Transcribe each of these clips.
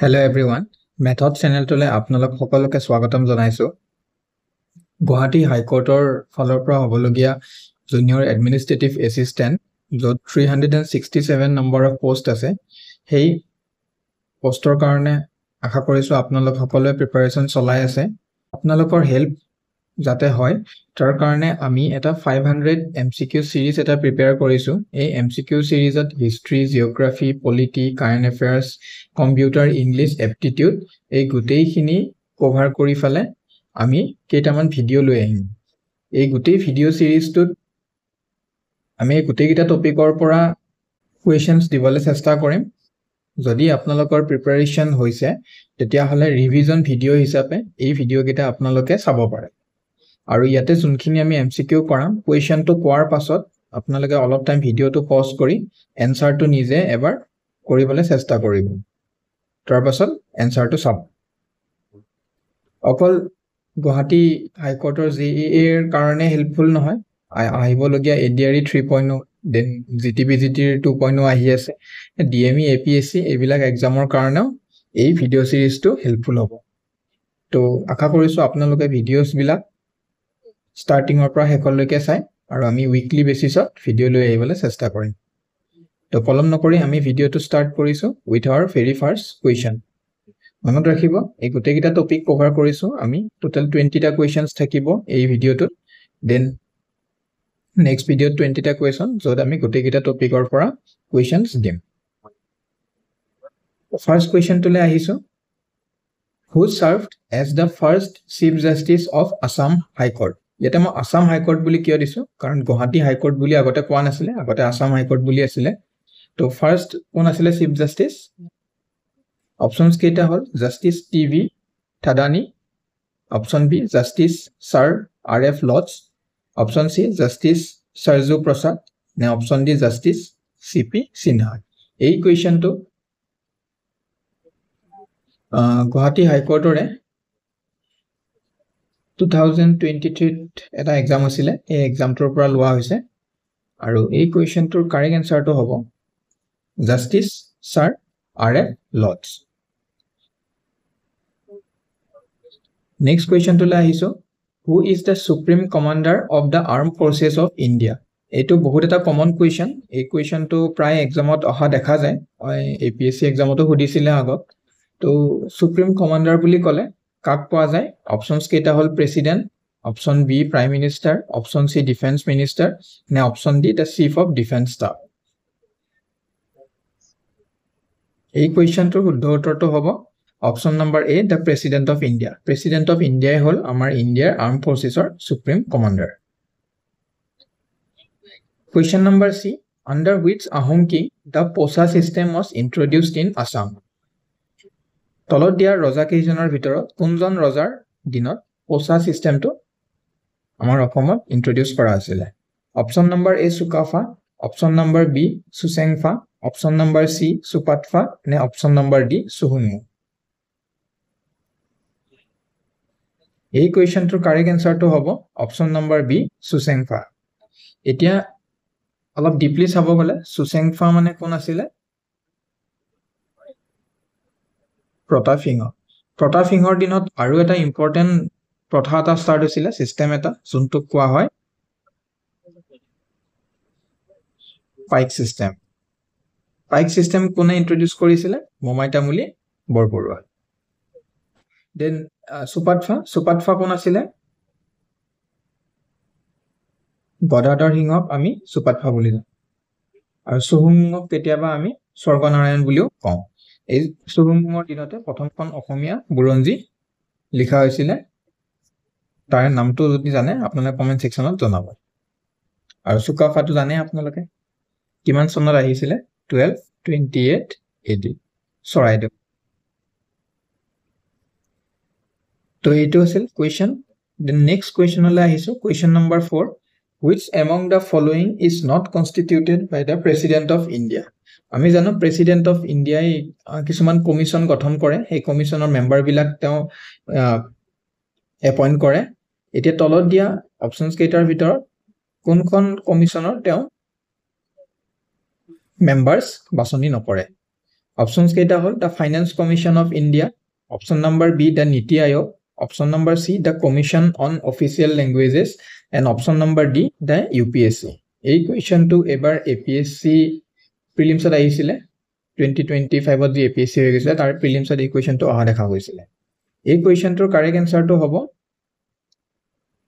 Hello everyone, Method channel tole apnalok সকলোকে স্বাগতম জনাইছো। গুৱাহাটী হাইকোৰ্টৰ ফালৰ পৰা হ'বলগীয়া জুনিয়ৰ এডমিনিষ্ট্ৰেটিভ এছিষ্টেণ্ট য'ত 367 নম্বৰৰ পোষ্ট আছে সেই পোষ্টৰ কাৰণে আশা কৰিছো আপোনালোক সকলোৱে প্ৰিপাৰেচন চলাই আছে। আপোনালোকৰ হেল্প যাতে হয় তাৰ কাৰণে আমি এটা 500 MCQ সিৰিজ এটা প্ৰিপেয়াৰ কৰিছো। এই MCQ সিৰিজত history, geography, polity, current affairs, computer, English, aptitude এই গোটেইখিনি কভাৰ কৰি ফেলে আমি কেইটামান ভিডিঅ' লৈ আহিম। এই গোটেই ভিডিঅ' সিৰিজটোত আমি গোটেইকেইটা টপিকৰ পৰা কুৱেশ্যনছ দিবলৈ চেষ্টা কৰিম। যদি আপোনালোকৰ প্ৰিপাৰেচন হৈছে তেতিয়াহ'লে ৰিভিজন ভিডিঅ' হিচাপে এই ভিডিঅ' কেইটা আপোনালোকে চাব পাৰে। আৰু ইয়াতে যোনখিনি আমি MCQ কৰাম কুৱেশ্যনটো কোৱাৰ পাছত আপোনালোকে অলপ টাইম ভিডিঅ'টো পজ কৰি এনসাৰটো নিজে এবাৰ কৰিবলৈ চেষ্টা কৰিব। তাৰ পাছত এনসাৰটো চাব। অকল গুৱাহাটী হাইকোৰ্টৰ JEA ৰ কাৰণে হেল্পফুল নহয়, আহিবলগীয়া ADRE 3.0 দেন GTPGTৰ 2.0 আহি আছে, DME APSC এইবিলাক এক্সামৰ কাৰণেও এই ভিডিঅ' সিৰিজটো হেল্পফুল হ'ব। তো আশা কৰিছো আপোনালোকে ভিডিঅ'ছ বিলাক ষ্টাৰ্টিঙৰ পৰা শেষলৈকে চাই আৰু আমি উইকলি বেচিছত ভিডিঅ' লৈ আহিবলৈ চেষ্টা কৰিম। তো পলম নকৰি আমি ভিডিঅ'টো ষ্টাৰ্ট কৰিছো with our very first question. মনত ৰাখিব এই গোটেইকেইটা টপিক কভাৰ কৰিছো আমি, টোটেল 20টা কুৱেশ্যনছ থাকিব এই ভিডিঅ'টোত। দেন নেক্সট ভিডিঅ'ত 20টা কুৱেশ্যন য'ত আমি গোটেইকেইটা টপিকৰ পৰা কুৱেশ্যনছ দিম। ফাৰ্ষ্ট কুৱেশ্যনটোলৈ আহিছো। Who served as the first Chief Justice of Assam High Court? ইয়াতে মই আসাম হাইকোৰ্ট বুলি কিয় দিছো কাৰণ গুৱাহাটী হাইকোৰ্ট বুলি আগতে কোৱা নাছিলে, আগতে আসাম হাইকোৰ্ট বুলি আছিলে। তো ফাৰ্ষ্ট কোন আছিলে চিফ জাষ্টিস? অপশনস কেইটা হল justice TV Thadani, option B justice sir RF Lodge, option C justice Sarju Prasad নে option D justice CP Sinha. এই কুৱেশ্যনটো গুৱাহাটী হাইকোৰ্টৰে 2023ত এটা এক্সাম আছিলে, এই এক্সামটোৰ পৰা লোৱা হৈছে আৰু এই কুৱেশ্যনটোৰ কাৰেক্ট এনসাৰটো হ'ব জাষ্টিস স্যাৰ RF লজ। নেক্সট কুৱেশ্যনটোলৈ আহিছো। Who is the Supreme Commander of the Armed Forces of India? এইটো বহুত এটা কমন কুৱেশ্যন। এই কুৱেশ্যনটো প্ৰায় এক্সামত অহা দেখা যায়, APSC এক্সামতো সুধিছিলে আগত। তো সুপ্ৰিম কমান্ডাৰ বুলি ক'লে কাক পোৱা যায়? অপশনস কেইটা হল president, option B prime minister, option C defence minister নে option D the chief of defence staff. এই কুৱেশ্যনটোৰ শুদ্ধ উত্তৰটো হ'ব option number A the president of India. President of ইণ্ডিয়াই হ'ল আমাৰ ইণ্ডিয়াৰ আৰ্ম ফৰ্চেছৰ supreme commander. Question number C under which Ahom king the Posa system was introduced in Assam? তলত দিয়া ৰজা কেইজনৰ ভিতৰত কোনজন ৰজাৰ দিনত পোচা সিস্টেমটো আমাৰ অসমত ইন্ট্ৰোডিউস কৰা আছিল? Option number A Sukaphaa, option number B Susenghphaa, option number C Supatphaa নে অপশন নম্বৰ ডি সুহুংমু। এই কুৱেশ্যনটোৰ কাৰেক্ট এনসাৰটো হ'ব অপশন নম্বৰ বি সুসেংফা। এতিয়া অলপ ডিপলি চাব গ'লে সুসেংফা মানে কোন আছিলে? প্ৰতাপ সিংহ। প্ৰতাপ সিংহৰ দিনত আৰু এটা ইম্পৰ্টেন্ট প্ৰথা এটা ষ্টাৰ্ট হৈছিলে, সিস্টেম এটা যোনটোক কোৱা হয় পাইক সিস্টেম। পাইক সিস্টেম কোনে ইন্ট্ৰোডিউস কৰিছিলে? মোমাই তামুলী বৰবৰুৱা। দেন সুপাতফা কোন আছিলে? গদাধৰ সিংহক আমি সুপাতফা বুলি কওঁ আৰু সুহুংমুঙক কেতিয়াবা আমি স্বৰ্গনাৰায়ণ বুলিও কওঁ। এই সুহুংমুঙৰ দিনতে প্ৰথমখন অসমীয়া বুৰঞ্জী লিখা হৈছিলে। তাৰ নামটো যদি জানে আপোনালোকে কমেন্ট সেকশনত জনাব। আৰু সুকাফাটো জানে আপোনালোকে কিমান চনত আহিছিলে? 1228 AD চৰাইদেউ। তো এইটো আছিল কুৱেশ্যন। দেন নেক্সট কুৱেশ্যনলৈ আহিছো। Question number 4 which among the following is not constituted by the president of India? আমি জানো প্ৰেসিডেন্ট অফ ইণ্ডিয়াই কিছুমান কমিশন গঠন কৰে, সেই কমিশনৰ মেম্বাৰ বিলাক তেওঁ এপইন্ট কৰে। এতিয়া তলত দিয়া অপশনস কেইটাৰ ভিতৰত কোনখন কমিশনৰ তেওঁ মেম্বাৰ্স বাছনি নকৰে? Options কেইটা হল the Finance Commission of India, option number B the Niti Aayog, option number C the Commission on Official Languages, and option number D the UPSC. এই কোৱেশ্চনটো এবাৰ APSC প্ৰিলিমছত আহিছিলে 2025 ত APSC হৈ গৈছিল তাৰ প্ৰিলিমছত এই কোৱেশ্চনটো অহা দেখা গৈছিল এই কোৱেশ্চনটোৰ কাৰেক্ট আনসাৰটো হ'ব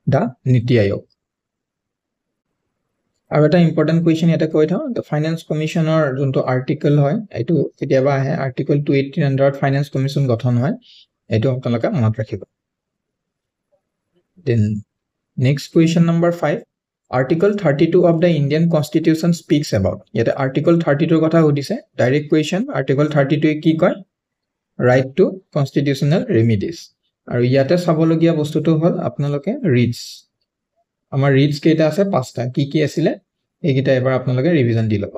the Niti Aayog আৰু এটা ইম্পৰ্টেন্ট কোৱেশ্চন এটা কৈ থাও the Finance Commissioner যোনটো আৰ্টিকল হয় এটো কেতিয়াবা আহে আৰ্টিকল 218 আন্ডাৰত ফাইনান্স কমিশন গঠন হয় এটো আপোনালোকে মনত ৰাখিব then next question number 5 article 32 of the Indian Constitution speaks about yet article 32 কথা উদিছে direct question article 32 কি কয় right to constitutional remedies আৰু ইয়াতে চাবলগীয়া বস্তুটো হল আপোনালোকে reads আমাৰ reads কেইটা আছে পাঁচটা কি আছিল এইকেইটা এবাৰ আপোনালোকে ৰিভিজন দি লব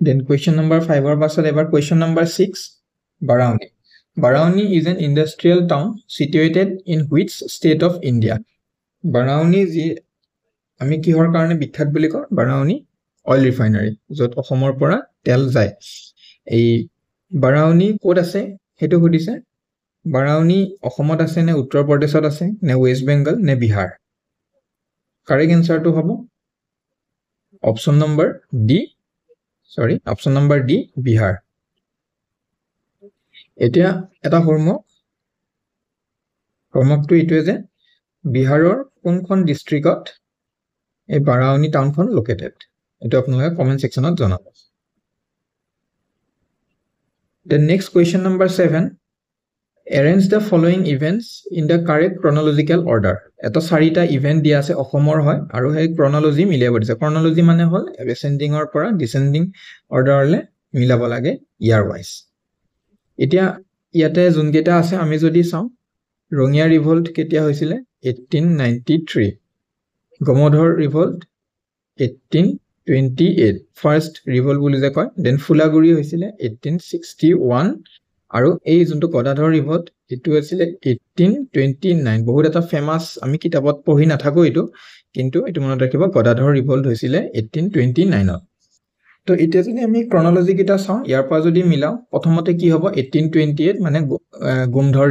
then question number 5 ৰ পাছত এবাৰ question number 6 Barauni is an industrial town situated in which state of India Barauni ji আমি কিহৰ কাৰণে বিখ্যাত বুলি কওঁ Barauni oil refinery যত অসমৰ পৰা তেল যায় এই Barauni ক'ত আছে হেতু সুধিছে Barauni অসমত আছে নে উত্তৰ প্ৰদেশত আছে নে ওয়েস্ট বেংগল নে বিহাৰ কাৰেক্ট আনসাৰটো হ'ব অপশন নাম্বাৰ ডি বিহাৰ এতিয়া এটা হোমৱৰ্কটো ইটোৱে যে বিহাৰৰ কোনখন ডিস্ট্ৰিক্টত এই Barauni টাউনখন লোকেটেড এটো আপোনালোকে কমেন্ট সেকশনত জনাব The next question number 7 Arrange the following events in the correct chronological order. এটা চাৰিটা ইভেন্ট দিয়া আছে অসমৰ হয় আৰু সেই chronology মিলাব দিছে chronology মানে হল ascending অৰ পৰা descending order লে মিলাব লাগে year wise এতিয়া ইয়াতে যোনকেইটা আছে আমি যদি চাও ৰঙিয়া ৰিভল্ট কেতিয়া হৈছিল 1893 গমধৰ ৰিভল্ট 1828 ফাৰ্স্ট ৰিভল্ট বুলি যে কয় দেন ফুলাগুৰি হৈছিল 1861 আৰু এই যোনটো গদাধৰ ৰিভল্ট এটো আছিল 1829 বহুত এটা ফেমাস আমি কিতাপত পঢ়ি নাথাকো এটো কিন্তু এটো মনত ৰাখিব গদাধৰ ৰিভল্ট হৈছিল 1829 ত তো এতিয়া যদি আমি ক্ৰনোলজি কিটা চাও ইয়াৰ পৰা যদি মিলাও প্ৰথমতে কি হ'ব 1828 মানে গোমধৰ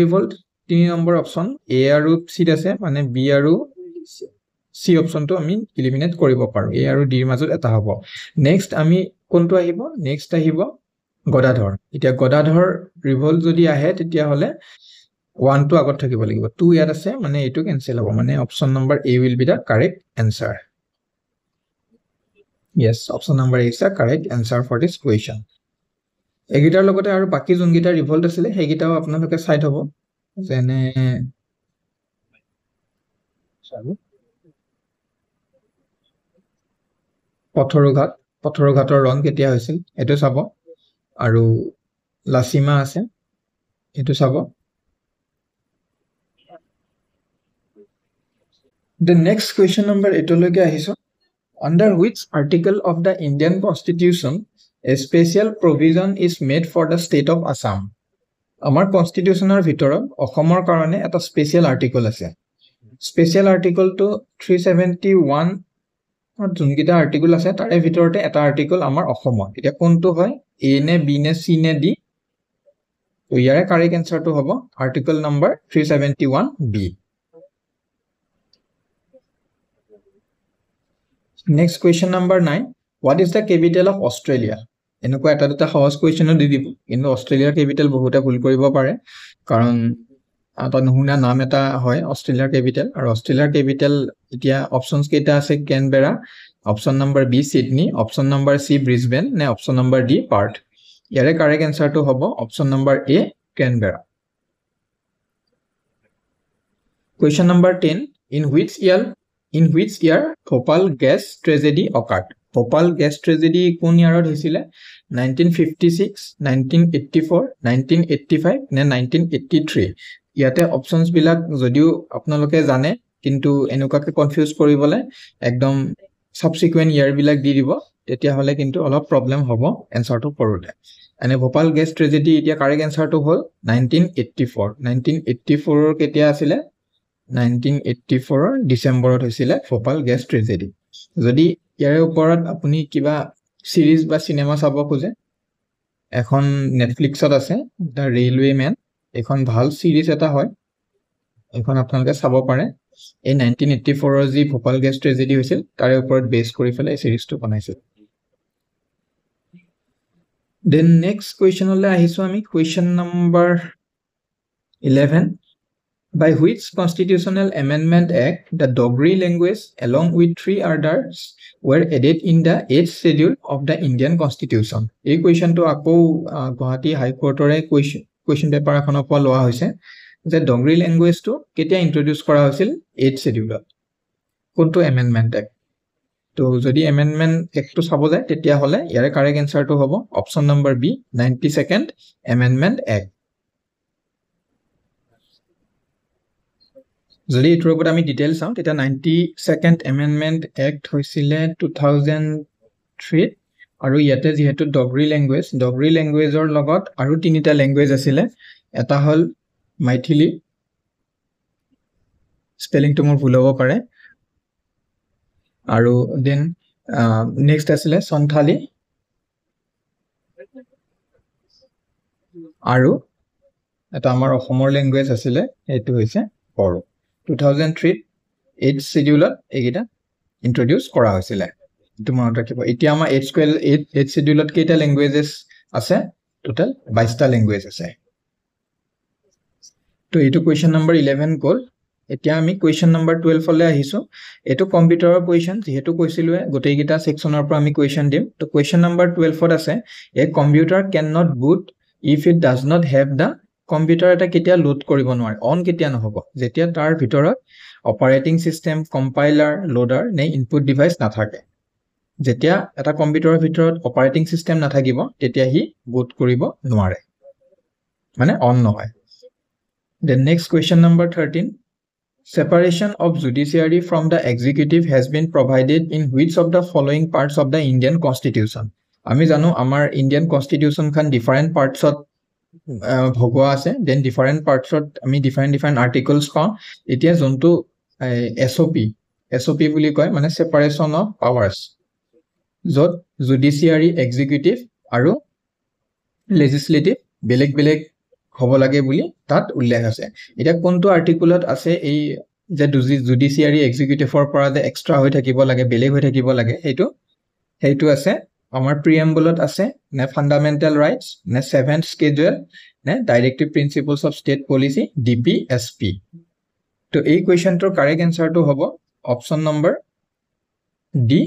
ৰিভল্ট 3 নম্বৰ অপচন এ আৰু সি আছে মানে বি আৰু সি অপশনটো আমি এলিমিনেট কৰিব পাৰো এ আৰু ডি ৰ মাজত এটা হ'ব নেক্সট আমি কোনটো আহিব নেক্সট আহিব গদাধৰ এতিয়া গদাধৰ ৰিভল্ট যদি আহে তেতিয়া হলে 1 টো আগত থাকিব লাগিব 2 ইয়াত আছে মানে এটো ক্যান্সেল হ'ব মানে option number A will be the correct answer yes option number A is the correct answer for this question এগিটাৰ লগতে আৰু বাকি যোনগিটা ৰিভল্ট আছিল হেগিটাও আপোনালোকে চাইড হ'ব যেনে পথৰঘাটৰ ৰণ কেতিয়া হৈছিল এটো চাব আৰু লাসিমা আছে এটো চাব the next question number এটলৈকে আহিছো under which article of the Indian Constitution a special provision is made for the state of Assam আমাৰ কনস্টিটিউশনৰ ভিতৰত অসমৰ কাৰণে এটা স্পেশাল আৰ্টিকল আছে স্পেশাল আৰ্টিকল টো 371 যোনকিটা আৰ্টিকল আছে তাৰে ভিতৰতে এটা আৰ্টিকল আমাৰ অসমত এটা কোনটো হয় এ নে বি নে সি নে ডি তো ইয়াৰে কাৰেক্ট আনসাৰটো হ'ব article number 371 B next question number 9 what is the capital of Australia এনেকুৱা এটা দুটা সহজ কোৱেশ্চন দি দিব কিন্তু অস্ট্ৰেলিয়াৰ ক্যাপিটেল বহুতে ভুল কৰিব পাৰে কাৰণ এটা নহুনা নাম এটা হয় অস্ট্রেলিয়ার ক্যাপিটাল আর অস্ট্রেলিয়ার ক্যাপিটাল এতিয়া অপশনস কেইটা আছে Canberra option number B Sydney option number C Brisbane নে অপশন নাম্বার ডি পার্থ ইয়াৰে কারেক্ট আনসারটো হ'ব option number A Canberra question number 10 in which year Bhopal gas tragedy occurred Bhopal gas tragedy কোন ইয়াৰত হৈছিল 1956 1984 1985 নে 1983 ইয়াতে অপশনস বিলাক যদিও আপোনালোকে জানে কিন্তু এনেকুৱাকে কনফিউজ কৰিবলে একদম সাবসিকুয়েন্ট ইয়াৰ বিলাক দি দিব তেতিয়া হলে কিন্তু অলপ প্ৰবলেম হ'ব আনসাৰটো পঢ়োতে এনে ভোপাল গেছ ট্ৰেজেডি এতিয়া কাৰেক্ট আনসাৰটো হ'ল 1984 ৰ কেতিয়া আছিল 1984 ৰ ডিসেম্বৰত হৈছিল ভোপাল গেছ ট্ৰেজেডি যদি ইয়াৰ ওপৰত আপুনি কিবা সিৰিজ বা চিনেমা চাব খোজে, এখন নেটফ্লিক্সত আছে দ্য ৰেলৱে মেন, এখন ভাল সিৰিজ এটা হয়, এখন আপোনালোকে চাব পাৰে। এই 1984 যি ভোপাল গেছ ট্ৰেজেডি হৈছিল তাৰে ওপৰত বেছ কৰি পেলাই এই সিৰিজটো বনাইছিল। দেন নেক্সট কুৱেশ্যনলৈ আহিছো আমি, question number 11, by which constitutional amendment act the Dogri language along with 3 others were added in the 8th schedule of the Indian Constitution? এই কুৱেশ্যনটো আকৌ গুৱাহাটী হাইকোৰ্টৰে কুৱেশ্যন পেপাৰ এখনৰ পৰা লোৱা হৈছে যে ডগৰি লেংগুৱেজটো কেতিয়া ইন্ট্ৰডিউচ কৰা হৈছিল 8th schedule, কোনটো এমেণ্ডমেণ্ট এক্ট। তো যদি এমেণ্ডমেণ্ট এক্টটো চাব যায় তেতিয়াহ'লে ইয়াৰে কাৰেক্ট এনচাৰটো হ'ব option number B, 92nd amendment act. যদি এইটোৰ ওপৰত আমি ডিটেইল চাওঁ তেতিয়া 92nd এমেণ্ডমেণ্ট এক্ট হৈছিলে 2003, আৰু ইয়াতে যিহেতু ডগৰি লেংগুৱেজৰ লগত আৰু 3টা লেংগুৱেজ আছিলে, এটা হ'ল মাইথিলি, স্পেলিংটো মোৰ ভুল হ'ব পাৰে, আৰু দেন নেক্সট আছিলে সন্থালী, আৰু এটা আমাৰ অসমৰ লেংগুৱেজ আছিলে এইটো হৈছে বড়ো। 2003 8th schedule এইকেইটা ইন্ট্ৰডিউচ কৰা হৈছিলে, এইটো মনত ৰাখিব। এতিয়া আমাৰ 8th schedule কেইটা লেংগুৱেজেছ আছে, টোটেল 22টা লেংগুৱেজ আছে। তো এইটো কুৱেশ্যন নম্বৰ 11 গ'ল। এতিয়া আমি কুৱেশ্যন নম্বৰ 12 লৈ আহিছো। এইটো কম্পিউটাৰৰ কুৱেশ্যন, যিহেতু কৈছিলোৱে গোটেইকেইটা ছেকশ্যনৰ পৰা আমি কুৱেশ্যন দিম। তো কুৱেশ্যন নম্বৰ 12ত আছে, a computer can not boot if it does not have the, computer এটা কেতিয়া লোড কৰিব নোৱাৰে, অন কেতিয়া নহ'ব, যেতিয়া তাৰ ভিতৰত অপাৰেটিং চিষ্টেম, কম্পাইলাৰ, লোডাৰ নে ইনপুট ডিভাইচ নাথাকে। যেতিয়া এটা কম্পিউটাৰৰ ভিতৰত অপাৰেটিং চিষ্টেম নাথাকিব তেতিয়া সি বুট কৰিব নোৱাৰে, মানে অন নহয়। Then next question number 13, separation of judiciary from the executive has been provided in which of the following parts of the Indian Constitution? আমি জানো আমাৰ ইণ্ডিয়ান কনষ্টিটিউশ্যনখন ডিফাৰেণ্ট পাৰ্টছত ভগোৱা আছে, দেন ডিফাৰেণ্ট পাৰ্টছত আমি ডিফাৰেণ্ট আৰ্টিকলছ পাওঁ। এতিয়া যোনটো এছঅ'পি বুলি কয়, মানে ছেপাৰেশ্যন অফ পাৱাৰ্ছ, য'ত জুডিচিয়াৰী, এক্সিকিউটিভ আৰু লেজিছলেটিভ বেলেগ বেলেগ হ'ব লাগে বুলি তাত উল্লেখ আছে। এতিয়া কোনটো আৰ্টিকুলত আছে এই যে জুডিচিয়াৰী এক্সিকিউটিভৰ পৰা যে এক্সট্ৰা হৈ থাকিব লাগে, বেলেগ হৈ থাকিব লাগে, সেইটো আছে আমাৰ প্ৰিএম্বলত আছে, নে ফাণ্ডামেণ্টেল ৰাইটছ, নে 7th schedule, নে directive principles of state policy, DPSP? তো এই কুৱেশ্যনটোৰ কাৰেক্ট এনচাৰটো হ'ব option number D,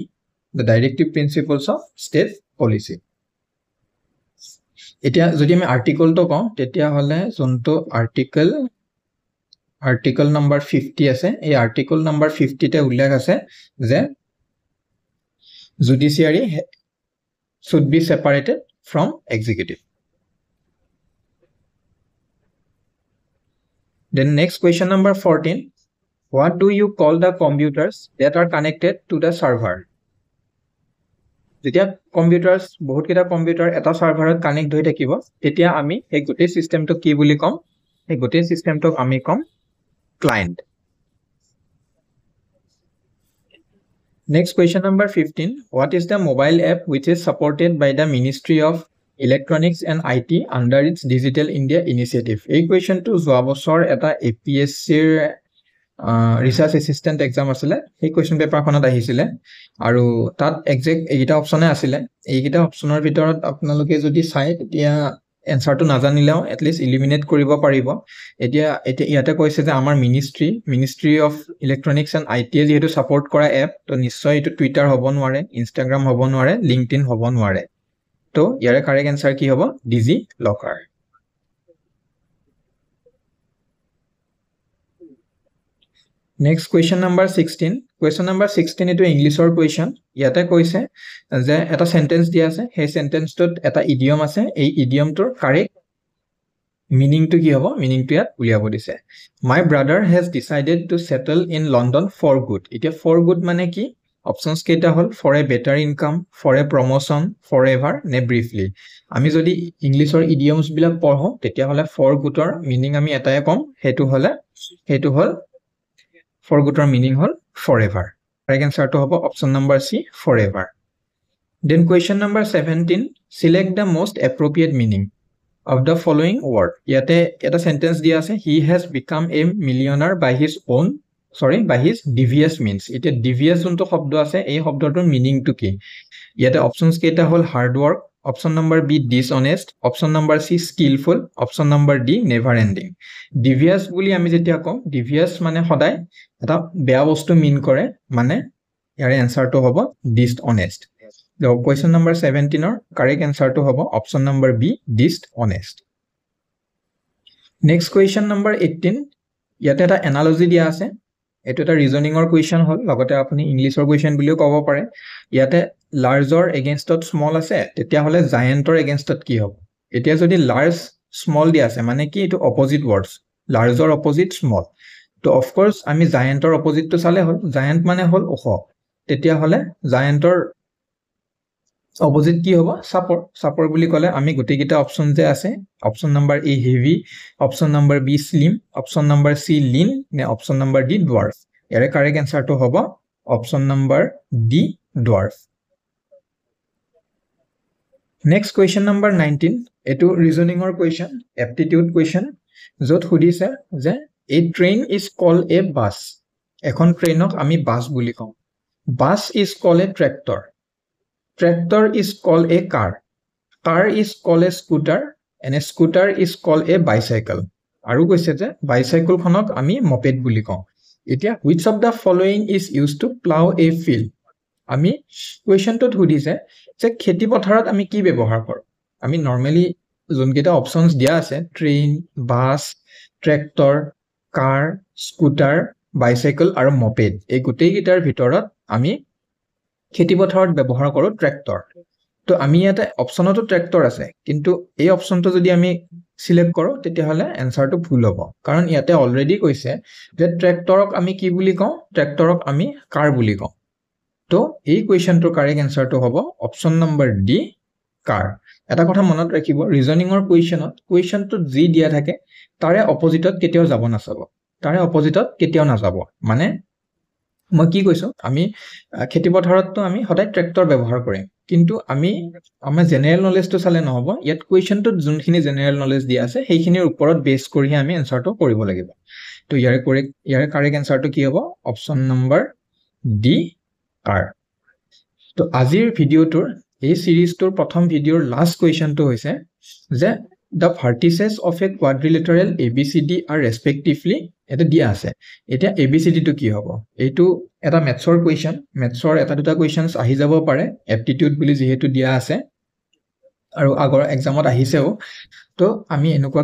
the directive principles of state policy. এতিয়া যদি আমি আৰ্টিকলটো কওঁ তেতিয়াহ'লে যোনটো আৰ্টিকল নম্বৰ 50 আছে, এই আৰ্টিকল নম্বৰ 50তে উল্লেখ আছে যে judiciary should be separated from executive. Then next question number 14, what do you call the computers that are connected to the server? যেতিয়া কম্পিউটাৰ্ছ, বহুতকেইটা কম্পিউটাৰ এটা চাৰ্ভাৰত কানেক্ট হৈ থাকিব তেতিয়া আমি এই গোটেই চিষ্টেমটোক কি বুলি ক'ম? এই গোটেই চিষ্টেমটোক আমি ক'ম client. Next question number 15, what is the mobile app which is supported by the Ministry of Electronics and IT under its Digital India Initiative? এই কুৱেশ্যনটো যোৱা বছৰ এটা APSCৰ ৰিচাৰ্চ এছিষ্টেণ্ট এক্সাম আছিলে, সেই কুৱেশ্যন পেপাৰখনত আহিছিলে, আৰু তাত একজেক্ট এইকেইটা অপশ্যনে আছিলে। এইকেইটা অপশ্যনৰ ভিতৰত আপোনালোকে যদি চায় তেতিয়া এনচাৰটো নাজানিলেও এটলিষ্ট ইলিমিনেট কৰিব পাৰিব। এতিয়া ইয়াতে কৈছে যে আমাৰ মিনিষ্ট্ৰী অফ ইলেক্ট্ৰনিক্স এণ্ড ITয়ে যিহেতু ছাপৰ্ট কৰা এপ, তো নিশ্চয় এইটো টুইটাৰ হ'ব নোৱাৰে, ইনষ্টাগ্ৰাম হ'ব নোৱাৰে, লিংকডইন হ'ব নোৱাৰে। তো ইয়াৰে কাৰেক্ট এনচাৰ কি হ'ব? DigiLocker. Next question number 16, question number 16 এইটো ইংলিছৰ কুৱেশ্যন। ইয়াতে কৈছে যে এটা চেণ্টেন্স দিয়া আছে, সেই চেণ্টেন্সটোত এটা ইডিয়ম আছে, এই ইডিয়মটোৰ কাৰেক্ট মিনিংটো কি হ'ব? মিনিংটো ইয়াত উলিয়াব দিছে। My brother has decided to settle in London for good. এতিয়া ফৰ গুড মানে কি? অপশ্যনছ কেইটা হ'ল for a better income, for a promotion, for ever, নে ব্ৰিফলি। আমি যদি ইংলিছৰ ইডিয়মছবিলাক পঢ়োঁ তেতিয়াহ'লে ফৰ গুডৰ মিনিং আমি এটাই ক'ম, সেইটো হ'ল ফৰ গুডৰ মিনিং হ'ল ফৰ এভাৰ। কাৰেক্ট এনচাৰটো হ'ব option number C, for ever. Then question number 17, select the most appropriate meaning of the following word. ইয়াতে এটা sentence দিয়া আছে, he has become a millionaire by his devious means. এতিয়া devious যোনটো শব্দ আছে এই শব্দটোৰ meaning টো কি? ইয়াতে options কেইটা হ'ল hard work, option number B dishonest, option number C skillful, option number D never ending. Devious বুলি আমি যেতিয়া কম, devious মানে সদায় এটা বেয়া বস্তু mean কৰে, মানে ইয়াৰে answer টো হ'ব dishonest. The question number 17 or correct answer to hobo option number B dishonest. Next question number 18, yate eta analogy dia ase, eto eta reasoning or question hol logote apuni English or question buliu kobo pare. Yate larger against small ase, tetia hole giant or against ki hobo. Etia jodi large small dia ase mane ki eto opposite words, larger opposite small. To of course ami giant or opposite to sale hol, giant mane hol okho, tetia hole giant or opposite কি হ'ব সাপৰ বুলি ক'লে আমি গোটেইকেইটা option যে আছে option number A heavy, option number B slim, option number C lean নে অপচন নাম্বাৰ D dwarf. ইয়াৰে কাৰেক্ট আনসাৰটো হ'ব option number D dwarf. Next question number 19, এটো ৰিজনিংৰ কোৱেশ্চন, এপ্টিটিউড কোৱেশ্চন, য'ত সুধিছে যে a train is called a bus. এখন ট্ৰেইনক আমি বাস বুলি কওঁ. Bus is called a tractor. Tractor is called a car. Car is called a scooter, and a scooter is called a bicycle. Aru koise je bicycle khonok ami moped buli kau. Etia which of the following is used to plow a field? Ami question to hudise je kheti potharat ami ki byabohar kor. Ami normally jon keta options dia ase train, bus, tractor, car, scooter, bicycle aru moped. Ei gotei gitar bitorat ami খেতি পথাৰত ব্যৱহাৰ কৰো tractor. তো আমি ইয়াতে অপচনতো tractor আছে, কিন্তু এই অপচনটো যদি আমি সিলেক্ট কৰো তেতিয়া হলে আনসাৰটো ভুল হ'ব, কাৰণ ইয়াতে অলৰেডি কৈছে যে ট্ৰেক্টৰক আমি কি বুলি কওঁ, ট্ৰেক্টৰক আমি কাৰ বুলি কওঁ. তো এই কোৱেশ্চনটোৰ কাৰেক্ট আনসাৰটো হ'ব অপচন নম্বৰ ডি কাৰ. এটা কথা মনত ৰাখিব, ৰিজনিংৰ কোৱেশ্চনটোত যি দিয়া থাকে তাৰে অপজিটত কেতিয়াও যাব নাচাব, তাৰে অপজিটত কেতিয়াও নাযাব. মানে মই কি কৈছো, আমি খেতি পথাৰতটো আমি সদায় ট্ৰেক্টৰ ব্যৱহাৰ কৰিম, কিন্তু আমি আমাৰ জেনেৰেল নলেজটো চালে নহব. ইয়াত কুৱেশ্যনটোত যোনখিনি জেনেৰেল নলেজ দিয়া আছে সেইখিনিৰ ওপৰত বেছ কৰিহে আমি এনসাৰটো কৰিব লাগিব. তো ইয়াৰে কাৰেক্ট এনসাৰটো কি হ'ব, অপচন নম্বৰ ডি কাৰ. তো আজিৰ ভিডিঅ'টোৰ এই সিৰিজটোৰ প্ৰথম ভিডিঅ'ৰ লাষ্ট কুৱেশ্যনটো হৈছে যে the vertices of a quadrilateral ABCD are respectively এটা দিয়া আছে. এতিয়া ABCD টো কি হ'ব, এইটো এটা ম্যাথছৰ কুৱেশ্যন, ম্যাথছৰ এটা দুটা কুৱেশ্যনছ আহি যাব পাৰে এপ্টিটিউড বুলি যেহেতু দিয়া আছে আৰু আগৰ এক্সামত আহিছেও. তো আমি এনেকুৱা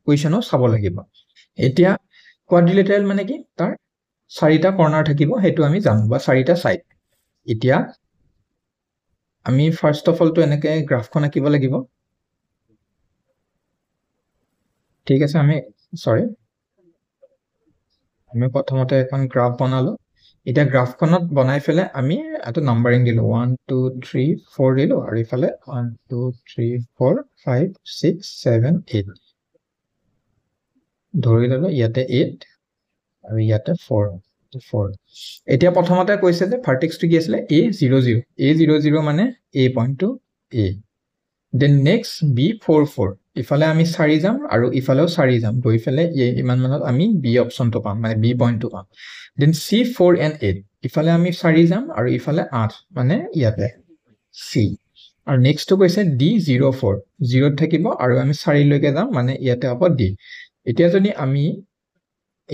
কুৱেশ্যনো চাব লাগিব. এতিয়া কোৱাড্ৰিলেটাৰেল মানে কি, তাৰ চাৰিটা কৰ্নাৰ থাকিব, সেইটো আমি জানো, বা চাৰিটা সাইড. এতিয়া আমি ফাৰ্স্ট অফ অল তো এনেকে গ্ৰাফখন আঁকিব লাগিব. ঠিক আছে, আমি প্ৰথমতে এখন গ্ৰাফ বনালো. এতিয়া গ্ৰাফখনত বনাই ফেলে আমি এটা নাম্বাৰিং দিলো, 1 2 3 4 দিলো, আৰু ইফালে 1 2 3 4 5 6 7 8 ধৰি ললো. ইয়াতে 8 আৰু ইয়াতে 4. এতিয়া প্ৰথমতে কৈছে যে ভাৰ্টেক্সটো কি আছিলে, A00 মানে A পইণ্টটো A. দেন নেক্সট B44, ইফালে আমি 4 যাম আৰু ইফালেও 4 যাম, গৈ ফেলে ইমান মানত আমি B অপশনটো পাম, মানে B পইণ্টটো পাম. দেন C4 and 8, ইফালে আমি 4 যাম আৰু ইফালে 8, মানে ইয়াতে C. আৰু নেক্সটটো কৈছে D04, 0 থাকিব আৰু আমি 4 লৈকে যাম, মানে ইয়াতে হ'ব D. এতিয়া যদি আমি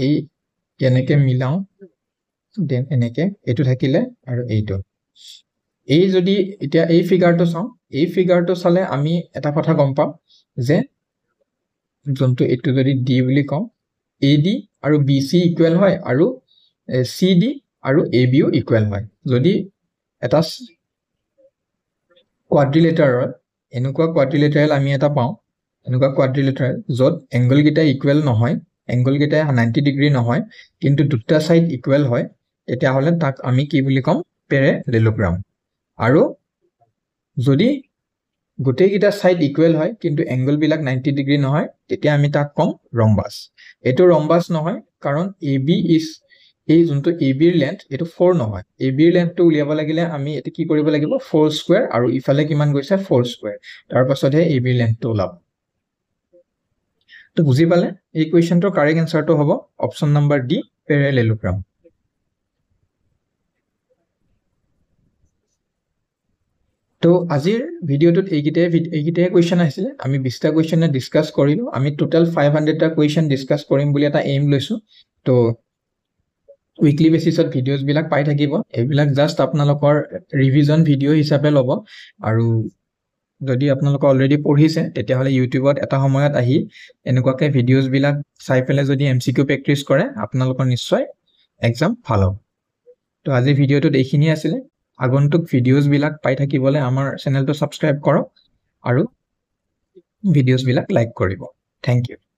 এই এনেকে মিলাও, দেন এনেকে এইটো থাকিলে আৰু এইটো, এই যদি এতিয়া এই ফিগাৰটো চাওঁ, এই ফিগাৰটো চালে আমি এটা কথা গম পাম যে যোনটো এইটো যদি ডি বুলি কওঁ, AD আৰু BC ইকুৱেল হয় আৰু CD আৰু ABও ইকুৱেল হয়. যদি এটা কোৱাড্ৰিলেটাৰত এনেকুৱা কোৱাড্ৰিলেটাৰেল আমি এটা পাওঁ, এনেকুৱা কোৱাড্ৰিলেটাৰেল য'ত এংগল কেইটা ইকুৱেল নহয়, এংগল কেইটা 90 ডিগ্ৰী নহয়, কিন্তু দুটা সাইড ইকুৱেল হয়, তেতিয়াহ'লে তাক আমি কি বুলি কম, পেৰেলেলোগ্ৰাম. আৰু যদি গোটেই কেইটা সাইড ইকুৱেল হয় কিন্তু এংগল বিলাক 90 ডিগ্ৰী নহয়, তেতিয়া আমি তাক কম ৰম্বাস. এইটো ৰম্বাস নহয়, কাৰণ এই যোনটো AB ৰ লেন্থ এটো 4 নহয় AB ৰ লেন্থটো উলিয়াব লাগিলে আমি এটো কি কৰিব লাগিব 4 স্কয়াৰ আৰু ইফালে কিমান গৈছে 4 স্কয়াৰ তাৰ পাছতহে AB ৰ লেন্থটো ওলাব তো বুজি পালে এই কোৱেশ্চনটোৰ কাৰেক্ট আনসাৰটো হ'ব অপচন নম্বৰ ডি পেৰালেলোগ্ৰাম তো আজিৰ ভিডিওটোত এইগিটাই কোৱেশ্চন আহিছিল আমি 20টা কোৱেশ্চন ডিসকাস কৰিলো আমি টোটাল 500টা কোৱেশ্চন ডিসকাস কৰিম বুলি এটা এইম লৈছো তো উইকলি বেসিছত ভিডিওস বিলাক পাই থাকিব এইবিলাক জাস্ট আপোনালোকৰ ৰিভিজন ভিডিও হিচাপে ল'ব আৰু যদি আপোনালোক অলৰেডি পঢ়িছে তেতিয়া হলে ইউটিউবত এটা সময়ত আহি এনেকুৱাকে ভিডিওস বিলাক চাই ফেলে যদি এমসিকিউ প্ৰেক্টিস কৰে আপোনালোকৰ নিশ্চয় এক্সাম ভাল হ'ব তো আজি ভিডিওটোত এইখিনি আছিল আগন্তুক ভিডিওস বিলাক পাই থাকিবলে আমাৰ চেনেলটো সাবস্ক্ৰাইব কৰক আৰু ভিডিওস বিলাক লাইক কৰিব থ্যাংক ইউ